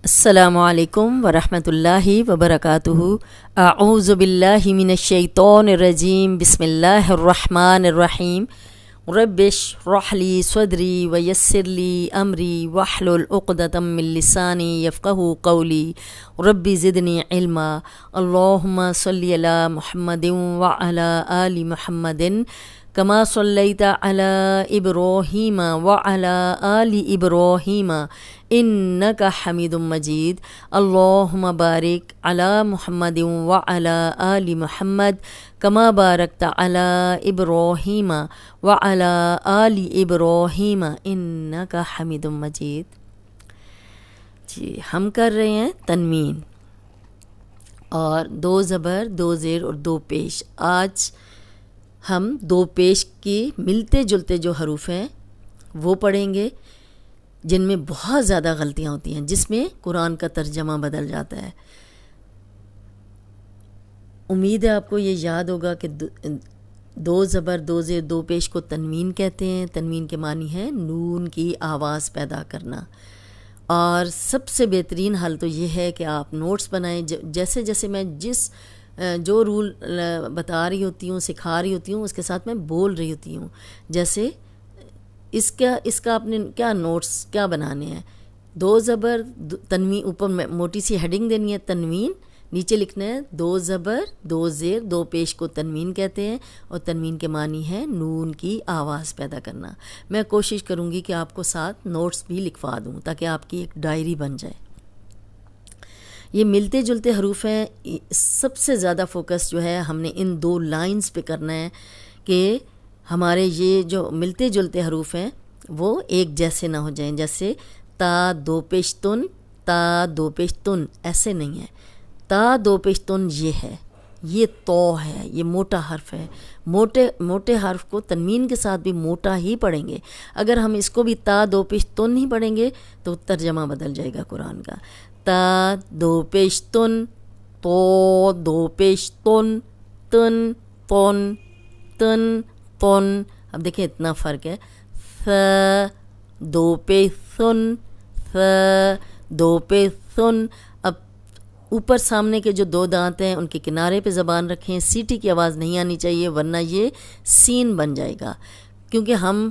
السلام علیکم ورحمۃ اللہ وبرکاتہ۔ اعوذ باللہ من الشیطان الرجیم، بسم اللہ الرحمن الرحیم۔ رب اشرح لی صدری ویسر لی امری واحلل عقدۃ من لسانی یفقہوا قولی رب زدنی علما۔ اللہم صلی علی محمد وعلی آل محمد کما صلیت علی ابراہیم وعلی آل ابراہیم انک حمید مجید۔ اللہم بارک علی محمد وعلی آل محمد کما بارکت علی ابراہیم وعلی آل ابراہیم انک حمید مجید۔ جی ہم کر رہے ہیں تنوین اور دو زبر، دو زیر اور دو پیش۔ آج ہم دو پیش کی ملتے جلتے جو حروف ہیں وہ پڑھیں گے، جن میں بہت زیادہ غلطیاں ہوتی ہیں، جس میں قرآن کا ترجمہ بدل جاتا ہے۔ امید ہے آپ کو یہ یاد ہوگا کہ دو زبر، دو زیر، دو پیش کو تنوین کہتے ہیں۔ تنوین کے معنی ہے نون کی آواز پیدا کرنا، اور سب سے بہترین حل تو یہ ہے کہ آپ نوٹس بنائیں۔ جیسے جیسے میں جو رول بتا رہی ہوتی ہوں، سکھا رہی ہوتی ہوں، اس کے ساتھ میں بول رہی ہوتی ہوں۔ جیسے اس کا آپ نے کیا نوٹس کیا بنانے ہیں؟ دو زبر تنوین، اوپر موٹی سی ہیڈنگ دینی ہے تنوین، نیچے لکھنا ہے دو زبر، دو زیر، دو پیش کو تنوین کہتے ہیں، اور تنوین کے معنی ہے نون کی آواز پیدا کرنا۔ میں کوشش کروں گی کہ آپ کو ساتھ نوٹس بھی لکھوا دوں تاکہ آپ کی ایک ڈائری بن جائے۔ یہ ملتے جلتے حروف ہیں، سب سے زیادہ فوکس جو ہے ہم نے ان دو لائنز پہ کرنا ہے کہ ہمارے یہ جو ملتے جلتے حروف ہیں وہ ایک جیسے نہ ہو جائیں۔ جیسے تا دو پیش تن، تا دو پیش تن، ایسے نہیں ہے۔ تا دو پیش تن یہ ہے، یہ تو ہے، یہ موٹا حرف ہے۔ موٹے حرف کو تنوین کے ساتھ بھی موٹا ہی پڑھیں گے۔ اگر ہم اس کو بھی تا دو پیش تن نہیں پڑھیں گے تو ترجمہ بدل جائے گا قرآن کا۔ تا دو پیش تن، تو دو پیش تن، تن تن تن تن۔ اب دیکھیں اتنا فرق ہے۔ ث دو پیش ثن، ث دو پیش ثن۔ اب اوپر سامنے کے جو دو دانت ہیں ان کے کنارے پہ زبان رکھیں، سیٹی کی آواز نہیں آنی چاہیے ورنہ یہ سین بن جائے گا، کیونکہ ہم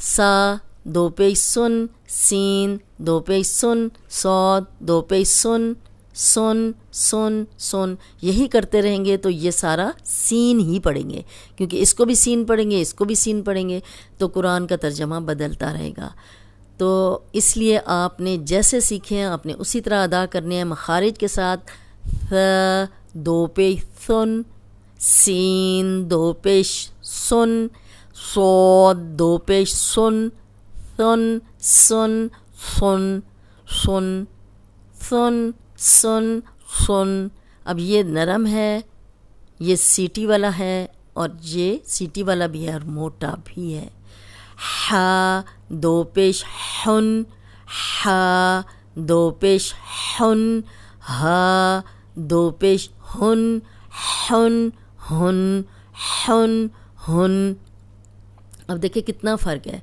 سا دو پیش سن، سین دو پیش سن، صاد دو پیش سن، سن سن سن، یہی کرتے رہیں گے تو یہ سارا سین ہی پڑھیں گے، کیونکہ اس کو بھی سین پڑھیں گے، اس کو بھی سین پڑھیں گے، تو قرآن کا ترجمہ بدلتا رہے گا۔ تو اس لیے آپ نے جیسے سیکھے ہیں آپ نے اسی طرح ادا کرنے ہیں، مخارج کے ساتھ۔ ث دو پیش سن، سین دو پیش سن، صاد دو پیش سن، سن سن سن سن سن سن سن۔ اب یہ نرم ہے، یہ سیٹی والا ہے، اور یہ سیٹی والا بھی ہے اور موٹا بھی ہے۔ ح دو پیش حن، ح دو پیش حن، ہ دو پیش ہن، حن ہن حن ہن۔ اب دیکھیں کتنا فرق ہے،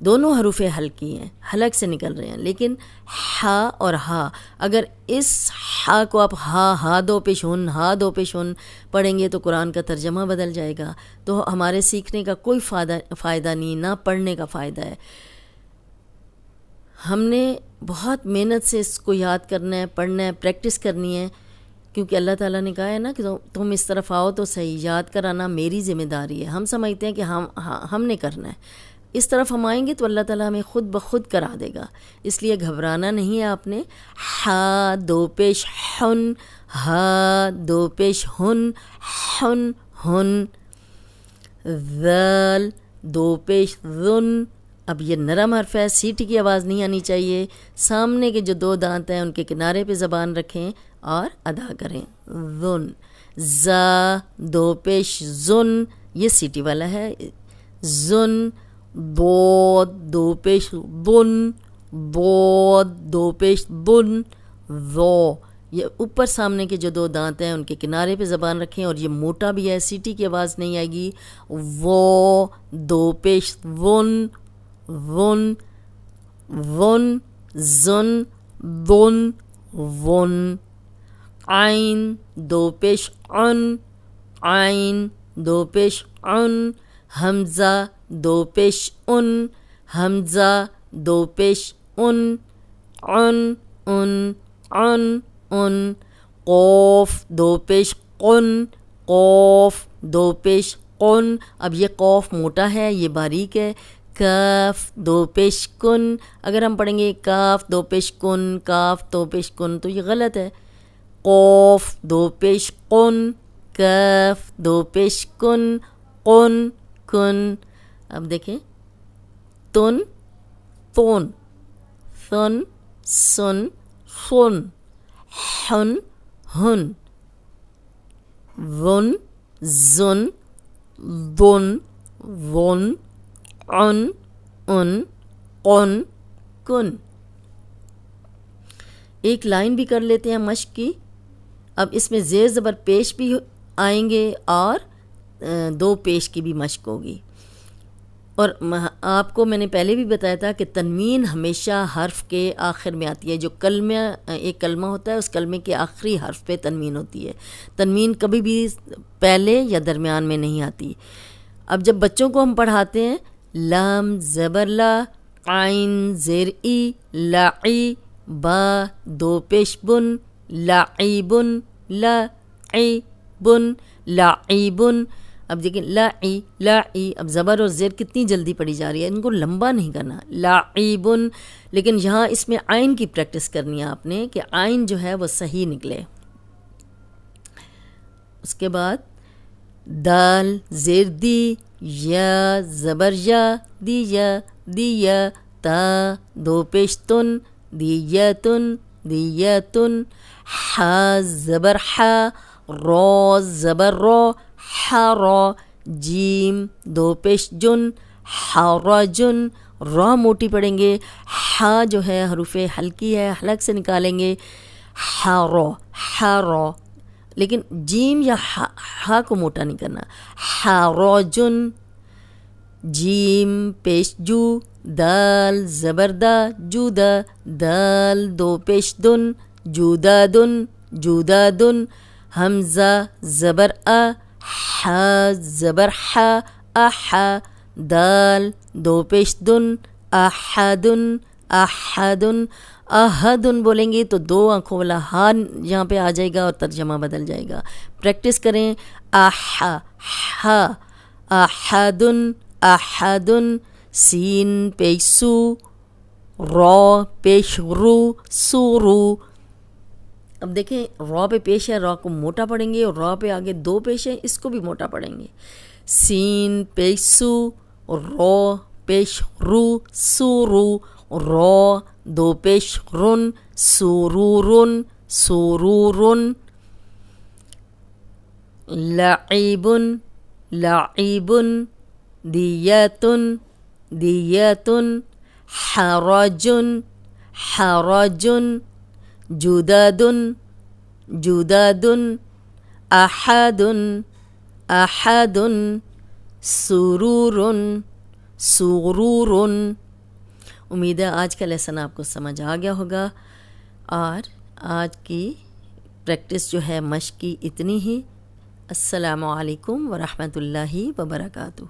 دونوں حروف ہلکی ہیں، حلق سے نکل رہے ہیں، لیکن ح اور ہا، اگر اس ہا کو آپ ہا دو پیش ہن، ہا دو پیش ہن پڑھیں گے تو قرآن کا ترجمہ بدل جائے گا، تو ہمارے سیکھنے کا کوئی فائدہ نہیں، نہ پڑھنے کا فائدہ ہے۔ ہم نے بہت محنت سے اس کو یاد کرنا ہے، پڑھنا ہے، پریکٹس کرنی ہے، کیونکہ اللہ تعالیٰ نے کہا ہے نا کہ تم اس طرف آؤ تو صحیح، یاد کرانا میری ذمہ داری ہے۔ ہم سمجھتے ہیں کہ ہم نے کرنا ہے، اس طرف ہم آئیں گے تو اللہ تعالیٰ ہمیں خود بخود کرا دے گا، اس لیے گھبرانا نہیں ہے آپ نے۔ ح دو پیش حن، ہ دو پیش ہن، حن ہن۔ ذال دو پیش ذن۔ اب یہ نرم حرف ہے، سیٹی کی آواز نہیں آنی چاہیے، سامنے کے جو دو دانت ہیں ان کے کنارے پہ زبان رکھیں اور ادا کریں۔ ذن، زا دو پیش زن، یہ سیٹی والا ہے، زن۔ ضاد دو پیش بن، ضاد دو پیش بن، ذو۔ یہ اوپر سامنے کے جو دو دانت ہیں ان کے کنارے پہ زبان رکھیں، اور یہ موٹا بھی ہے، سیٹی کی آواز نہیں آئے گی۔ وہ دو پیش ون، ون ون، زن ون، ون، عین دو پیش عن، عین دو پیش عن، حمزہ دو پیش ان، حمزہ دو پیش ان، عن ان، عن ان، قوف دو پیش قن، قوف دو پیش قن. اب یہ قوف موٹا ہے، یہ باریک ہے. کاف دو پیش کن، اگر ہم پڑھیں گے کاف دو پیش کن، کاف دو پیش کن تو یہ غلط ہے. قوف دو پیش قن، کاف دو پیش کن، قن کن. اب دیکھیں تن تون، ثن سن فن، حن ہن، ون زن، ذن ون، عن ان، قن کن. ایک لائن بھی کر لیتے ہیں مشق کی. اب اس میں زیر زبر پیش بھی آئیں گے اور دو پیش کی بھی مشق ہوگی. اور آپ کو میں نے پہلے بھی بتایا تھا کہ تنوین ہمیشہ حرف کے آخر میں آتی ہے. جو کلمہ ایک کلمہ ہوتا ہے اس کلمے کے آخری حرف پہ تنوین ہوتی ہے. تنوین کبھی بھی پہلے یا درمیان میں نہیں آتی. اب جب بچوں کو ہم پڑھاتے ہیں لام زبر لا، عین زیر ای، لاعی با دو پیش بن، لاعیبن، لاعیبن، لاعیبن. اب دیکھیں لاعی لاعی، اب زبر اور زیر کتنی جلدی پڑھی جا رہی ہے، ان کو لمبا نہیں کرنا. لاعیبن، لیکن یہاں اس میں عین کی پریکٹس کرنی ہے آپ نے کہ عین جو ہے وہ صحیح نکلے. اس کے بعد دال زیر دی، یا زبر یا، دیا دیا، تا دو پیش تن، دیتن دیتن، حا زبر حا، رو زبر رو، حرا، جیم دو پیش جن، حرجن، را موٹی پڑھیں گے، ہا جو ہے حروف ہلکی ہے حلق سے نکالیں گے، حرو حرو. لیکن جیم یا ہا کو موٹا نہیں کرنا. حرجن، جیم پیش جو، دال زبردہ جودا، دال دو پیش دن، جودادن جودادن، حمزہ زبر آ، حا زبر حا، احا، دال دو پیش دن، احدن احدن. احدن بولیں گے تو دو آنکھوں والا ہا یہاں پہ آ جائے گا اور ترجمہ بدل جائے گا. پریکٹس کریں. احا ہا، احدن احدن، سین پیش سو، رو پیش رو، سورو. اب دیکھیں را پہ پیش ہے، را کو موٹا پڑھیں گے، اور را پہ آگے دو پیش ہے اس کو بھی موٹا پڑھیں گے. سین پیش سو، رو پیش رو، سورو، رو دو پیش رن، سورورن سورورن. لعیبن لعیبن، دیتن دیتن، حرجن حرجن، جدادن جدادن، احدن احدن، سرورن سرورن. امید ہے آج کا لیسن آپ کو سمجھ آ گیا ہوگا، اور آج کی پریکٹس جو ہے مشق کی اتنی ہی. السلام علیکم ورحمۃ اللہ وبرکاتہ.